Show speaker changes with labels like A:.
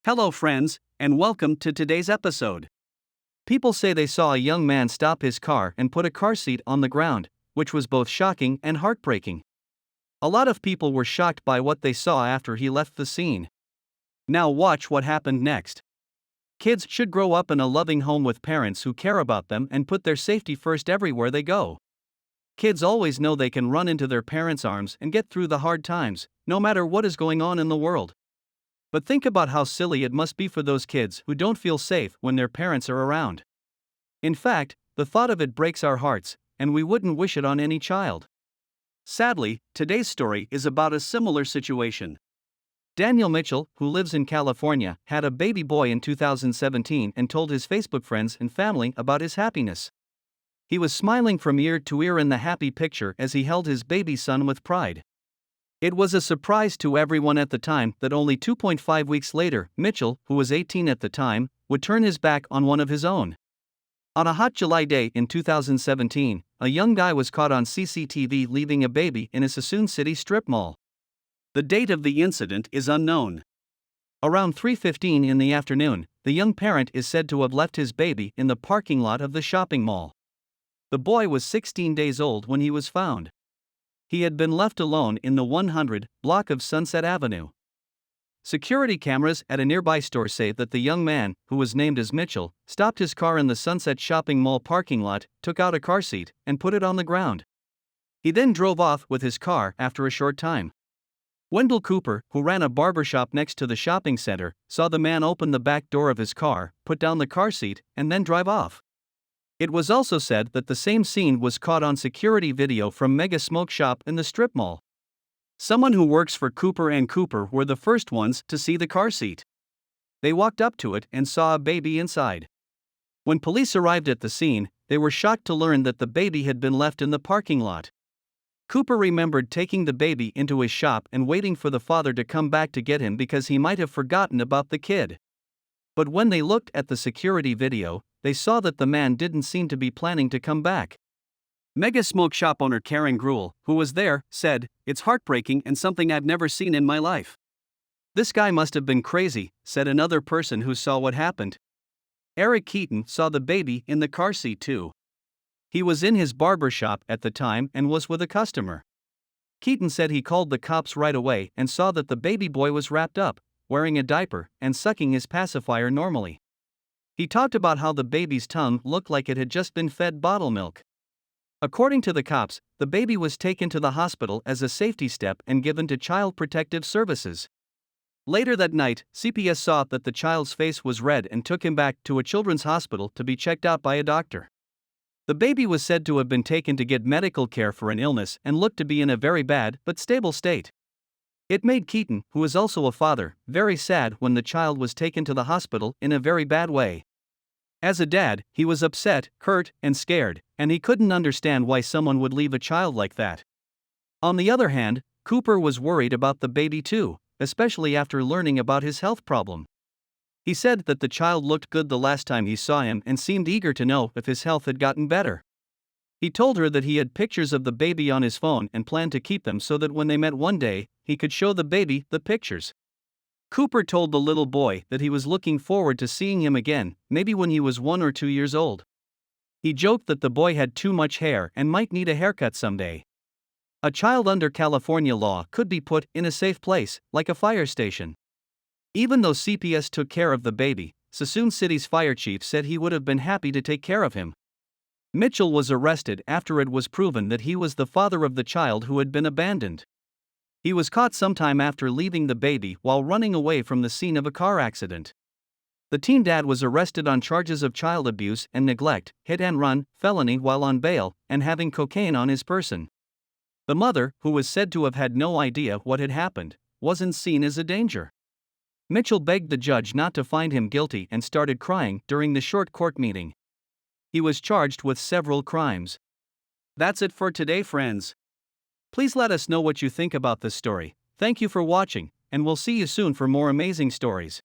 A: Hello, friends, and welcome to today's episode. People say they saw a young man stop his car and put a car seat on the ground, which was both shocking and heartbreaking. A lot of people were shocked by what they saw after he left the scene. Now, watch what happened next. Kids should grow up in a loving home with parents who care about them and put their safety first everywhere they go. Kids always know they can run into their parents' arms and get through the hard times, no matter what is going on in the world. But think about how silly it must be for those kids who don't feel safe when their parents are around. In fact, the thought of it breaks our hearts, and we wouldn't wish it on any child. Sadly, today's story is about a similar situation. Daniel Mitchell, who lives in California, had a baby boy in 2017 and told his Facebook friends and family about his happiness. He was smiling from ear to ear in the happy picture as he held his baby son with pride. It was a surprise to everyone at the time that only 2.5 weeks later, Mitchell, who was 18 at the time, would turn his back on one of his own. On a hot July day in 2017, a young guy was caught on CCTV leaving a baby in a Sassoon City strip mall. The date of the incident is unknown. Around 3:15 in the afternoon, the young parent is said to have left his baby in the parking lot of the shopping mall. The boy was 16 days old when he was found. He had been left alone in the 100 block of Sunset Avenue. Security cameras at a nearby store say that the young man, who was named as Mitchell, stopped his car in the Sunset Shopping Mall parking lot, took out a car seat, and put it on the ground. He then drove off with his car after a short time. Wendell Cooper, who ran a barbershop next to the shopping center, saw the man open the back door of his car, put down the car seat, and then drive off. It was also said that the same scene was caught on security video from Mega Smoke Shop in the strip mall. Someone who works for Cooper & Cooper were the first ones to see the car seat. They walked up to it and saw a baby inside. When police arrived at the scene, they were shocked to learn that the baby had been left in the parking lot. Cooper remembered taking the baby into his shop and waiting for the father to come back to get him because he might have forgotten about the kid. But when they looked at the security video, they saw that the man didn't seem to be planning to come back. Mega Smoke Shop owner Karen Gruel, who was there, said, "It's heartbreaking and something I've never seen in my life. This guy must have been crazy," said another person who saw what happened. Eric Keaton saw the baby in the car seat too. He was in his barber shop at the time and was with a customer. Keaton said he called the cops right away and saw that the baby boy was wrapped up, wearing a diaper, and sucking his pacifier normally. He talked about how the baby's tongue looked like it had just been fed bottle milk. According to the cops, the baby was taken to the hospital as a safety step and given to Child Protective Services. Later that night, CPS saw that the child's face was red and took him back to a children's hospital to be checked out by a doctor. The baby was said to have been taken to get medical care for an illness and looked to be in a very bad but stable state. It made Keaton, who is also a father, very sad when the child was taken to the hospital in a very bad way. As a dad, he was upset, hurt, and scared, and he couldn't understand why someone would leave a child like that. On the other hand, Cooper was worried about the baby too, especially after learning about his health problem. He said that the child looked good the last time he saw him and seemed eager to know if his health had gotten better. He told her that he had pictures of the baby on his phone and planned to keep them so that when they met one day, he could show the baby the pictures. Cooper told the little boy that he was looking forward to seeing him again, maybe when he was 1 or 2 years old. He joked that the boy had too much hair and might need a haircut someday. A child under California law could be put in a safe place, like a fire station. Even though CPS took care of the baby, Sassoon City's fire chief said he would have been happy to take care of him. Mitchell was arrested after it was proven that he was the father of the child who had been abandoned. He was caught sometime after leaving the baby while running away from the scene of a car accident. The teen dad was arrested on charges of child abuse and neglect, hit and run, felony while on bail, and having cocaine on his person. The mother, who was said to have had no idea what had happened, wasn't seen as a danger. Mitchell begged the judge not to find him guilty and started crying during the short court meeting. He was charged with several crimes. That's it for today, friends. Please let us know what you think about this story. Thank you for watching, and we'll see you soon for more amazing stories.